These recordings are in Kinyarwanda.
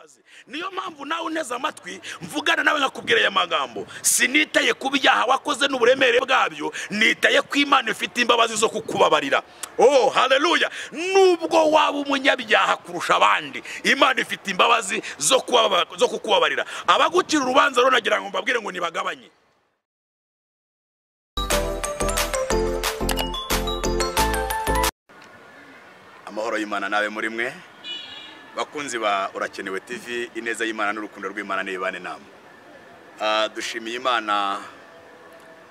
imbabazi. Niyo mpamvu nawe uneza amatwi mvugana nawe nkakubwira aya magambo. Sinitaye ku byaha wakoze n'uburemere bwabyo, nitaye ku Imana ifite imbabazi zo kukubabarira. Oh haleluya! Nubwo waba umunyabyaha kurusha abandi, Imana ifite imbabazi zo kukubabarira. Abagucira urubanza rero nagira ngo mbabwire ngo nibagabanye. Amahoro y'Imana nawe muri mwe bakunzi ba Urakenewe TV, ineza y'Imana n'urukundo rw'Imana nibane namwe. Dushimiye Imana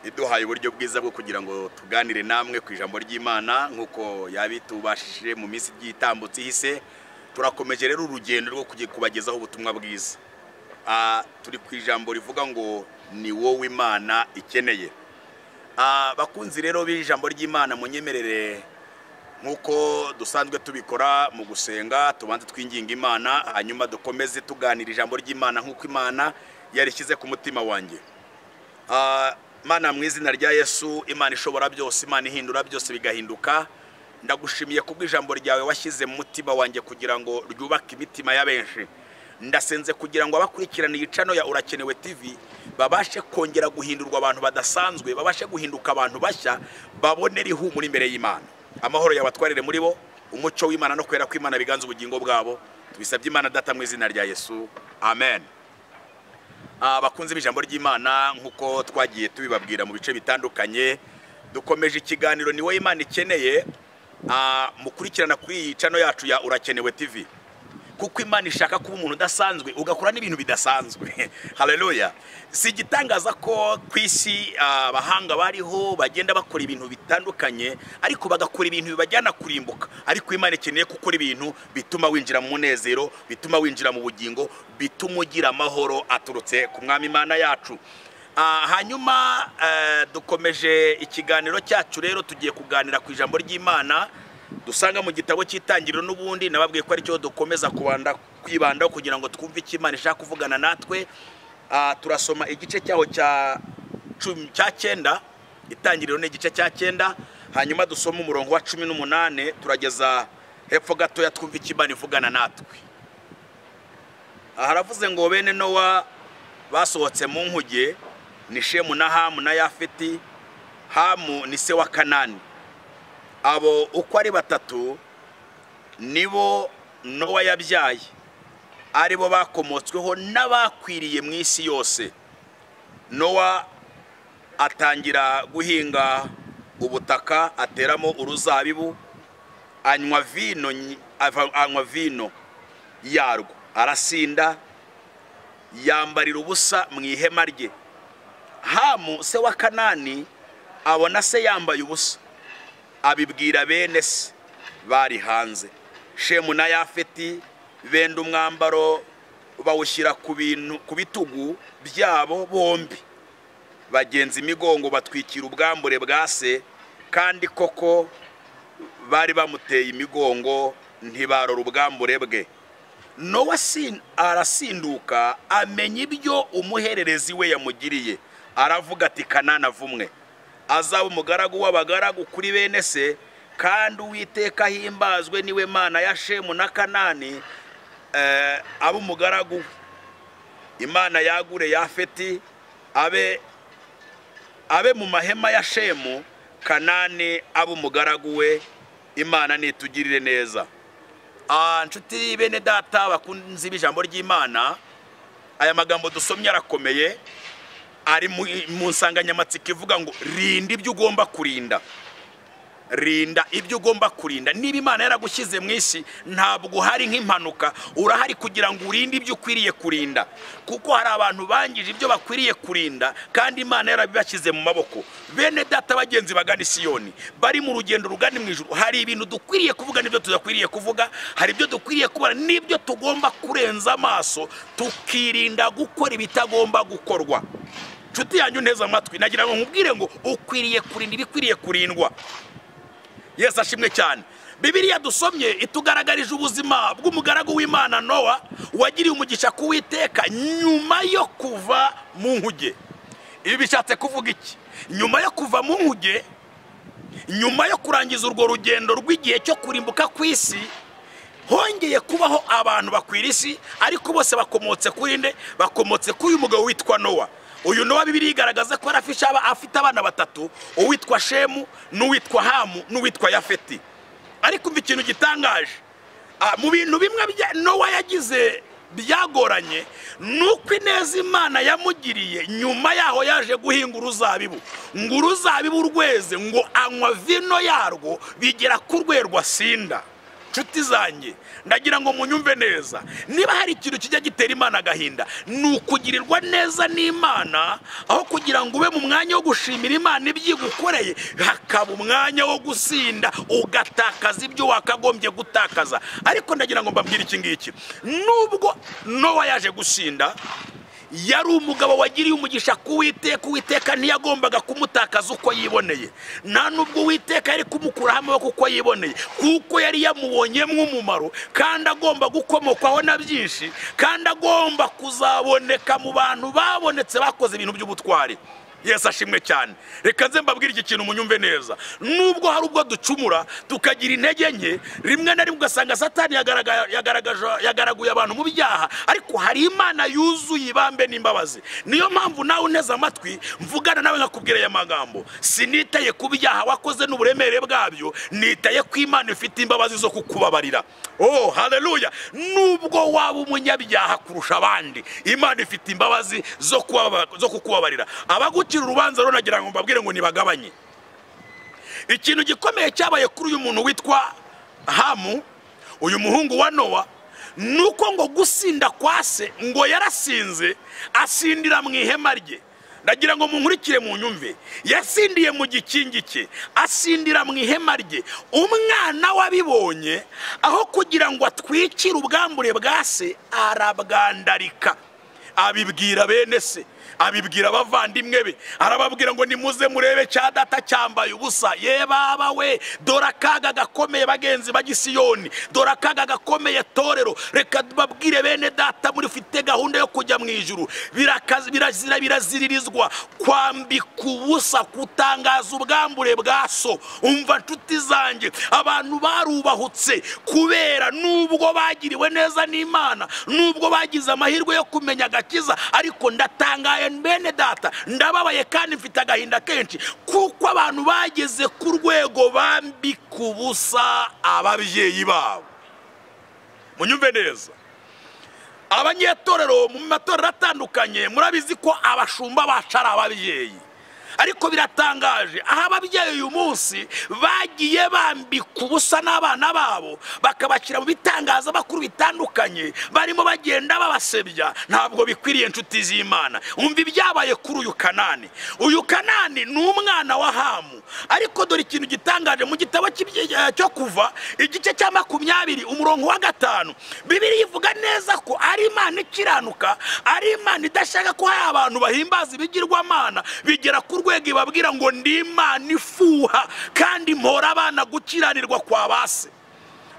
iduhaye uburyo bwiza bwo kugira ngo tuganire namwe ku ijambo ry'Imana nkuko yabitubashije mu minsi y'itambutse ihise. Turakomeje rero urugendo rwo kugiye kubagezaho ubutumwa bwiza. Turi ku ijambo rivuga ngo ni wowe Imana ikeneye. Bakunzi rero b'ijambo ry'Imana munyemerere nkuko dusanzwe tubikora mu gusenga, tubanze twinginga Imana hanyuma dukomeze tuganira ijambo ry'Imana nkuko Imana yarishyize ku mutima wanjye. Mana mu izina rya Yesu, Imana ishobora byose, Imana ihindura byose bigahinduka, ndagushimiye kubw'ijambo ryawe washyize mu mutima wanjye kugira ngo ryubake imitima ya benshi. Ndasenze kugira ngo abakurikirana iyi channel ya Urakenewe TV babashe kongera guhindurwa abantu badasanzwe, babashe guhinduka abantu bashya, babonera ihumura imbere y'Imana. Amahoro yabatwarire muri bo, umucyo w'Imana no kwera kw'Imana biganza ubugingo bwabo. Tubisabye Imana data mu izina rya Yesu, amen. Bakunze bijambo ry'Imana nkuko twagiye tubibabwira mu bice bitandukanye, dukomeje ikiganiro ni wowe Imana ikeneye. Mukurikirana kuri iyi channel yacu ya Urakenewe TV, kuko Imana ishaka kuba umuntu udasanzwe ugakora n'ibintu bidasanzwe. Haleluya! Si gitangaza ko kwisi abahanga bariho bagenda bakora ibintu bitandukanye, ariko bagakora ibintu bibajyana kurimbuka. Ariko Imana ikeneye gukora ibintu bituma winjira mu munezero, bituma winjira mu bugingo, bituma ugira amahoro aturutse ku Mwami Imana yacu. Hanyuma dukomeje ikiganiro cyacu rero, tugiye kuganira ku ijambo ry'Imana dusanga mu gitabo cy'Itangiriro. N'ubundi nababwiye ko ari cyo dukomeza kwibandaho kugira ngo twumve icyo Imana ishaka kuvugana natwe. Turasoma igice cyaho cya 9, Itangiriro ni igice cya 9, hanyuma dusoma umurongo wa 18 turageza hepfo gato ya twumve icyo Imana ivugana natwe. Haravuze ngo bene Nowa basohotse mu nkuge ni Shemu na Hamu na Yafeti. Hamu ni se wa Kanani. Abo uko ari batatu nibo Nowa yabyaye, ari bo bakomotsweho n'abakwiriye mu isi yose. Nowa atangira guhinga ubutaka, ateramo uruzabibu, anywa vino yarwo, arasinda, yambarira ubusa mu ihema rye. Hamu se wa Kanani abona se yambaye ubusa, abibwira bene se bari hanze. Shemu na Yafeti benda umwambaro bawushyira ku bitugu byabo bombi, bagenza imigongo batwikira ubwambure bwa se, kandi koko bari bamuteye imigongo ntibarora ubwambure bwe. Nowa arasinduka amenya ibyo umuhererezi we yamugiriye, aravuga ati Kanani avumwe, azaba umugaragu w'abagaragu kuri bene se, kandi Uwiteka ahimbazwe niwe Mana ya Shemu na Kanani, abo umugaragu. Imana yagure Yafeti abe mu mahema ya Shemu, Kanani abo umugaragu we. Imana nitugirire neza. Nshuti bene data bakunzi b'ijambo ry'Imana, aya magambo dusomye arakomeye, ari mu nsanganyamatsiko ivuga ngo rinda ibyo ugomba kurinda. Rinda ibyo ugomba kurinda. Niba Imana yaragushyize mu isi, ntabwo hari nk'impanuka, urahari kugira ngo urinde ibyo ukwiriye kurinda, kuko hari abantu bangije ibyo bakwiriye kurinda kandi Imana yarabibashyize mu maboko. Bene data bagenzi bagana Siyoni, bari mu rugendo rugana mu ijuru, hari ibintu dukwiriye kuvuga n'ibyo tudakwiriye kuvuga, hari ibyo dukwiriye kubona n'ibyo tugomba kurenza amaso, tukirinda gukora ibitagomba gukorwa. Nshuti yanyu neza amatwi, nagira ngo nkubwire ngo ukwiriye kurinda ibikwiriye kurindwa. Yesu ashimwe cyane. Bibiliya dusomye itugaragarije ubuzima bw'umugaragu w'Imana Nowa wagiriye umugisha ku Uwiteka nyuma yo kuva mu nkuge. Ibi bishatse kuvuga iki? Nyuma yo kuva mu nkuge, nyuma yo kurangiza urwo rugendo rw'igihe cyo kurimbuka kw'isi, hongeye kubaho abantu bakwira isi, ariko bose bakomotse kuri nde? Bakomotse kuri uyu mugabo witwa Nowa. Uyu Nowa Bibiliya igaragaza ko afite abana batatu, uwitwa Shemu n'uwitwa Hamu n'uwitwa Yafeti. Ariko umva ikintu gitangaje, mu bintu bimwe Nowa yagize byagoranye, nuko ineza Imana yamugiriye nyuma yaho yaje guhinga uruzabibu, ngo uruzabibu rweze, ngo anywa vino yarwo bigera ku rwego asinda. Nshuti zanjye, ndagira ngo munyumve neza, niba hari ikintu kijya gitera Imana agahinda, ni ukugirirwa neza n'Imana, aho kugira ngo ube mu mwanya wo gushimira Imana ibyigukoreye, hakaba umwanya wo gusinda ugatakaza ibyo wakagombye gutakaza. Ariko ndagira ngo mbabwire iki ngiki, nubwo Nowa yaje gusinda, yari umugabo wagiriye umugisha kuwiteka. Uwiteka ntiyagombaga kumutakaza uko yiboneye, nta nubwo Uwiteka yari kumukuraho amaboko uko yiboneye, kuko yari yamubonyemo umumaro, kandi agomba gukomokwaho na byinshi, kandi agomba kuzaboneka mu bantu babonetse bakoze ibintu by'ubutwari. Yesu ashimwe cyane. Reka nze mbabwire iki kintu munyumve neza, nubwo hari ubwo ducumura tukagira intege nke, rimwe na rimwe ugasanga Satani yagaraguye abantu mu byaha, ariko hari Imana yuzuye ibambe n'imbabazi. Niyo mpamvu nawe uneze amatwi mvugana nawe nkakubwira aya magambo, sinitaye ku byaha wakoze n'uburemere bwabyo, nitaye ku Imana ifite imbabazi zo kukubabarira. Oh haleluya! Nubwo waba umunyabyaha kurusha abandi, Imana ifite imbabazi zo kukubabarira. Abagukira urubanza rero nagira ngo mbabwire ngo nibagabanye. Ikintu gikomeye cyabaye kuri uyu muntu witwa Hamu, uyu muhungu wa Nowa, nuko ngo gusinda kwa se, ngo yarasinze asindira mu ihema rye. Ndagira ngo munkurikire mu nyumve, yasindiye mu gikingi cye, asindira mu ihema rye. Umwana wabibonye, aho kugira ngo atwikire ubwambure bwa se, arabwandarika, abibwira bene se, abibwira abavandimwe be, arababwira ngo nimuze murebe cya data cyambaye ubusa. Ye baba we, dore akaga gakomeye bagenzi ba Gisiyoni, dore akaga gakomeye torero. Reka babwire bene data, muri ufite gahunda yo kujya mu ijuru, biraziririzwa kwambika ubusa, kutangaza ubwambure bwa so. Umva nshuti zanjye, abantu barubahutse kubera nubwo bagiriwe neza n'Imana, nubwo bagize amahirwe yo kumenya agakiza, ariko ndatangaye bene data, ndababaye kandi mfite agahinda kenshi, kuko abantu bageze ku rwego bambika ubusa ababyeyi babo. Munyumve neza, abanyetorero mu matorero atandukanye murabizi ko abashumba bacara ababyeyi, ariko biratangaje aho ababyeyi uyu munsi bagiye bambika ubusa n'abana babo, bakabashyira mu bitangaza bakuru bitandukanye, barimo bagenda babasebya. Ntabwo bikwiriye nshuti z'Imana. Umva ibyabaye kuri uyu Kanani. Uyu Kanani ni umwana wa Hamu, ariko dore ikintu gitangaje mu gitabo cyo Kuva igice cya 20 umurongo wa 5, Bibiliya ivuga neza ko ari Imana ikiranuka, ari Imana idashaka ko hari abantu bahimbaza ibigirwamana bigera ku rwego ibabwira ngo ndi Imana ifuha kandi mpora abana gukiranirwa kwa base.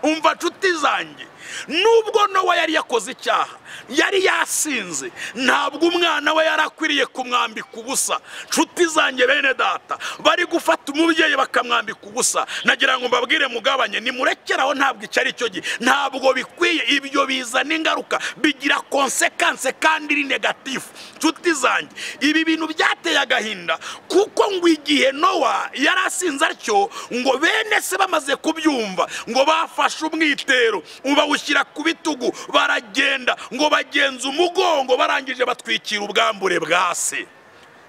Umva nshuti zanjye, nubwo Nowa yari yakoze icyaha, yari yasinze, ntabwo umwana we yarakwiriye kumwambika ubusa. Nshuti zanjye bene data, bari gufata umubyeyi bakamwambika ubusa, nagira ngo mbabwire mugabanye, nimurekeraho. Ntabwo icyo ari cyo gihe, ntabwo bikwiye. Ibyo bizana ingaruka, bigira konsekanse kandi iri negatifu. Nshuti zanjye, ibi bintu byateye agahinda, kuko ngo igihe Nowa yarasinze atyo, ngo bene se bamaze kubyumva, ngo bafashe umwitero bawushyira ku bitugu, baragenda ngo bagenza umugongo, barangije batwikira ubwambure bwa se.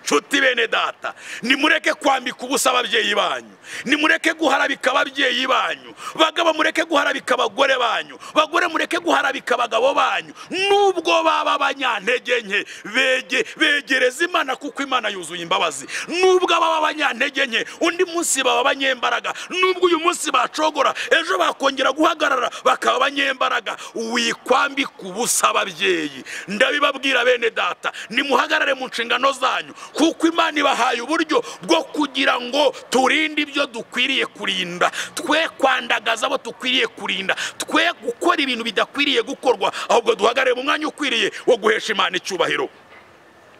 Nshuti bene data, nimureke kwambika ubusa ababyeyi banyu, nimureke guharabika ababyeyi banyu. Bagabo mureke guharabika abagore banyu, bagore mureke guharabika abagabo banyu. Nubwo baba abanyantege nke, begereza Imana, kuko Imana yuzuye imbabazi. Nubwo baba abanyantege nke, undi munsi baba abanyembaraga. Nubwo uyu munsi bacogora, ejo bakongera guhagarara bakaba abanyembaraga. Wikwambika ubusa ababyeyi. Ndabibabwira bene data, nimuhagarare mu nshingano zanyu, kuko Imana ibahaye uburyo bwo kugira ngo turinde ibyo dukwiriye kurinda, twe kwandagaza abo dukwiriye kurinda, twe gukora ibintu bidakwiriye gukorwa, ahubwo duhagarare mu mwanya ukwiriye wo guhesha Imana icyubahiro.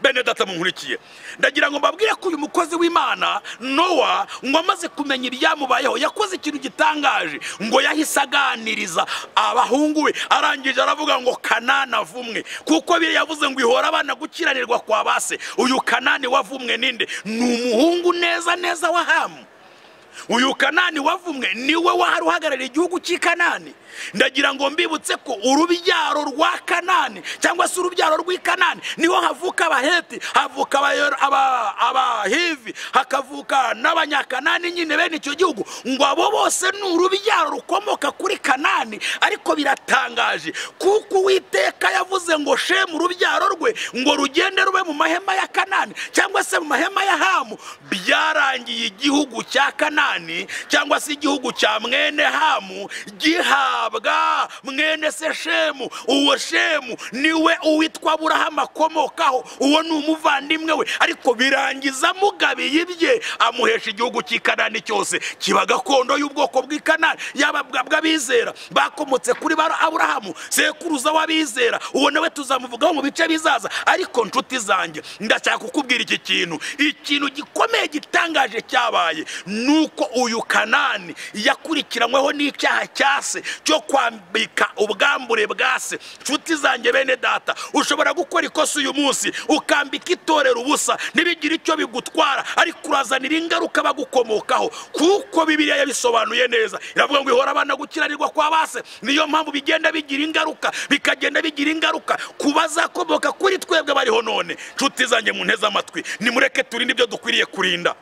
bene data munkurikiye, ndagira ngo mbabwire ko uyu mukozi w'Imana Nowa ngo amaze kumenya ibyamubayeho yakoze ikintu gitangaje, ngo yahise aganiriza abahungu we, arangije aravuga ngo Kanani avumwe, kuko biri yavuze ngo ihora abana gukiranirwa kwa base. Uyu Kanani wavumwe ninde? Ni umuhungu neza neza wa Hamu. Uyu Kanani wavumwe niwe wari uhagarariye igihugu cy'i Kanani. Ndagira ngo mbibutse ko urubyaro rwa Kanani cyangwa se urubyaro rw'i Kanani niho havuka Abaheti, havuka Abahivi, hakavuka n'Abanyakanani nyine bene icyo gihugu. Ngo abo bose ni urubyaro rukomoka kuri Kanani. Ariko biratangaje kuko Uwiteka yavuze ngo Shemu urubyaro rwe ngo rugende rube mu mahema ya Kanani cyangwa se mu mahema ya Hamu. Byarangiye igihugu cya Kanani cyangwa se igihugu cya mwene Hamu gihabwa mwene se Shemu. Uwo Shemu niwe uwitwa Aburahamu akomokaho, uwo ni umuvandimwe we. Ariko birangiza mugabiye ibye, amuhesha igihugu cy'i Kanani cyose kiba gakondo y'ubwoko bw'i Kanani, bw'abizera bakomotse kuri Aburahamu sekuruza w'abizera. Uwo nawe tuzamuvugaho mu bice bizaza. Ariko nshuti zanjye, ndashaka kukubwira ikintu gikomeye gitangaje cyabaye, nuko uyu Kanani yakurikiranyweho n'icyaha cyase cyo kwambika ubwambure bwa se. Nshuti zanjye bene data, ushobora gukora ikosa uyu munsi ukambika itorero ubusa ntibigire icyo bigutwara, ariko urazanira ingaruka bagukomokaho, kuko Bibiliya yabisobanuye neza. Iravuga ngo ihora abana gukiranirwa kwa base. Niyo mpamvu bigenda bigira ingaruka, bikagenda bigira ingaruka ku bazakomoka kuri twebwe bariho none. Nshuti zanjye munteze amatwi, nimureke turinde ibyo dukwiriye kurinda,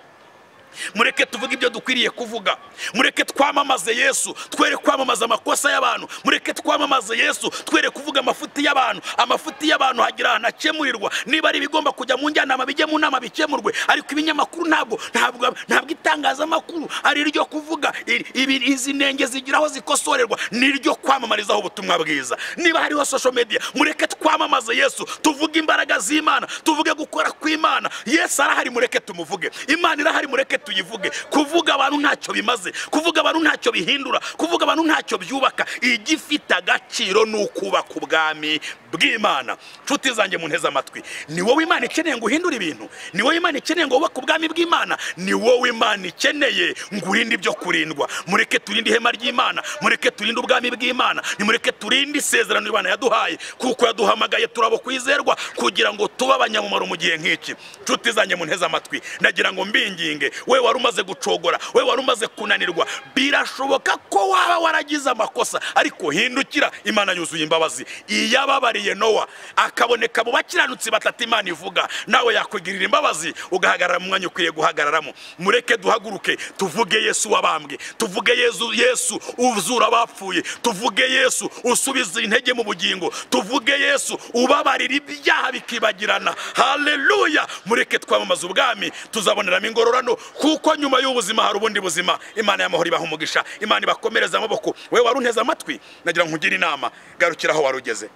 mureke tuvuge ibyo dukwiriye kuvuga, mureke twamamaze Yesu twere kwamamaza amakosa y'abantu, mureke twamamaze Yesu twere kuvuga amafuti y'abantu. Amafuti y'abantu hagira anakemurirwa, niba ari bigomba kujya mu njyanama bijye mu nama bikemurwe. Ariko ibinyamakuru ntabwo itangazamakuru ari ryo kuvuga izi nenge zigiraho zikosorerwa, ni ryo kwamamarizaho ubutumwa bwiza. Niba hariho social media, mureke twamamaze Yesu, tuvuge imbaraga z'Imana, tuvuge gukora kw'Imana. Yesu arahari, mureke tumuvuge. Imana irahari, mureke tuyivuge. Kuvuga abantu ntacyo bimaze, kuvuga abantu ntacyo bihindura, kuvuga abantu ntacyo byubaka. Igifite agaciro ni ukubaka ubwami bw'Imana. Nshuti zanjye munteze amatwi, ni wowe Imana ikeneye ngo uhindure ibintu, ni wowe Imana ikeneye ngo ubake ubwami bw'Imana, ni wowe Imana ikeneye ngo urinde ibyo kurindwa. Mureke turinde ihema ry'Imana, mureke turinde ubwami bw'Imana, nimureke turinde isezerano Imana yaduhaye, kuko yaduhamagaye turabo kwizerwa kugira ngo tube abanyamumaro mu gihe nk'iki. Nshuti zanjye munteze amatwi, ndagira ngo mbinginge, we wari umaze gucogora, we wari umaze kunanirwa, birashoboka ko waba waragize amakosa, ariko hindukira. Imana yuzuye imbabazi. Iyababariye Nowa akaboneka mu bakiranutsi batatu Imana ivuga, nawe yakwigirira imbabazi ugahagarara mu mwanya ukwiye guhagararamo. Mureke duhaguruke tuvuge Yesu wabambwe, tuvuge Yesu uzura abapfuye, tuvuge Yesu usubiza intege mu bugingo, tuvuge Yesu ubabarira ibyaha bikibagirana. Haleluya! Mureke twamamaza ubwami, tuzaboneramo ingororano, kuko nyuma y'ubuzima hari ubundi buzima. Imana y'amahoro ibaha umugisha, Imana ibakomereza amaboko. We wari unteze amatwi, nagira nkugire inama, garukira aho wari ugeze.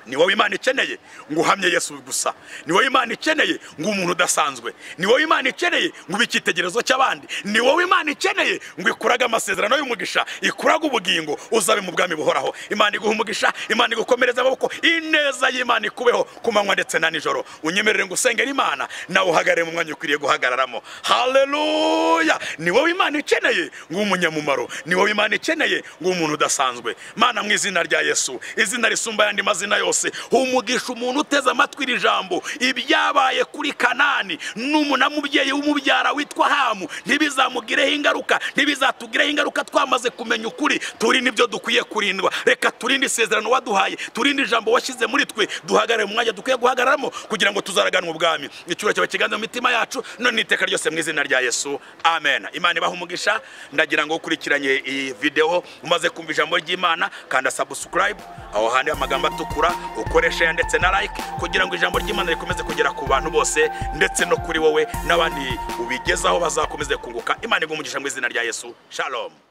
Ni wowe Imana ikeneye ngo uhamye Yesu gusa, ni wowe Imana ikeneye ngo umuntu udasanzwe, ni wowe Imana ikeneye ngo ubikitegerezo cy'abandi, ni wowe Imana ikeneye ngo ikuraga amasezerano y'umugisha, ikuraga ubugingo, uzabe mu bwami buhoraho. Imana iguha umugisha, Imana igukomereza amaboko, ineza y'Imana ikubeho ku manywa ndetse na nijoro. Unyemerere ngo usengere Imana, nawe uhagarare mu mwanya ukwiriye guhagararamo. Haleluya! Ni wowe Imana ikeneye ngo umunyamumaro, ni wowe Imana ikeneye ngo umuntu udasanzwe. Mana, mu izina rya Yesu, izina risumba yandi mazina yose, umugisha umuntu uteze amatwi iri jambo. Ibyabaye kuri Kanani n'umubyeyi w'umubyara witwa Hamu ntibizamugireho ingaruka, ntibizatugireho ingaruka. Twamaze kumenya ukuri, turi nibyo dukwiye kurindwa. Reka turinde isezerano waduhaye, turinde ijambo washyize muri twe, duhagarare mu mwanya dukwiye guhagararamo kugira ngo tuzaraganwe ubwami. Icyubahiro cyawe kiganze mu mitima yacu none iteka ryose mu izina rya Yesu, amen. Imana ibaha umugisha. Ndagira ngo ukurikiranye iyi video umaze kumva ijambo ry'Imana, kanda subscribe aho handi amagambo atukura, ukoreshe ndetse na like, kugira ngo ijambo ry'Imana rikomeze kugera ku bantu bose, ndetse no kuri wowe n'abandi ubigezaho bazakomeze kunguka. Imana iguha umugisha mu izina rya Yesu. Shalom.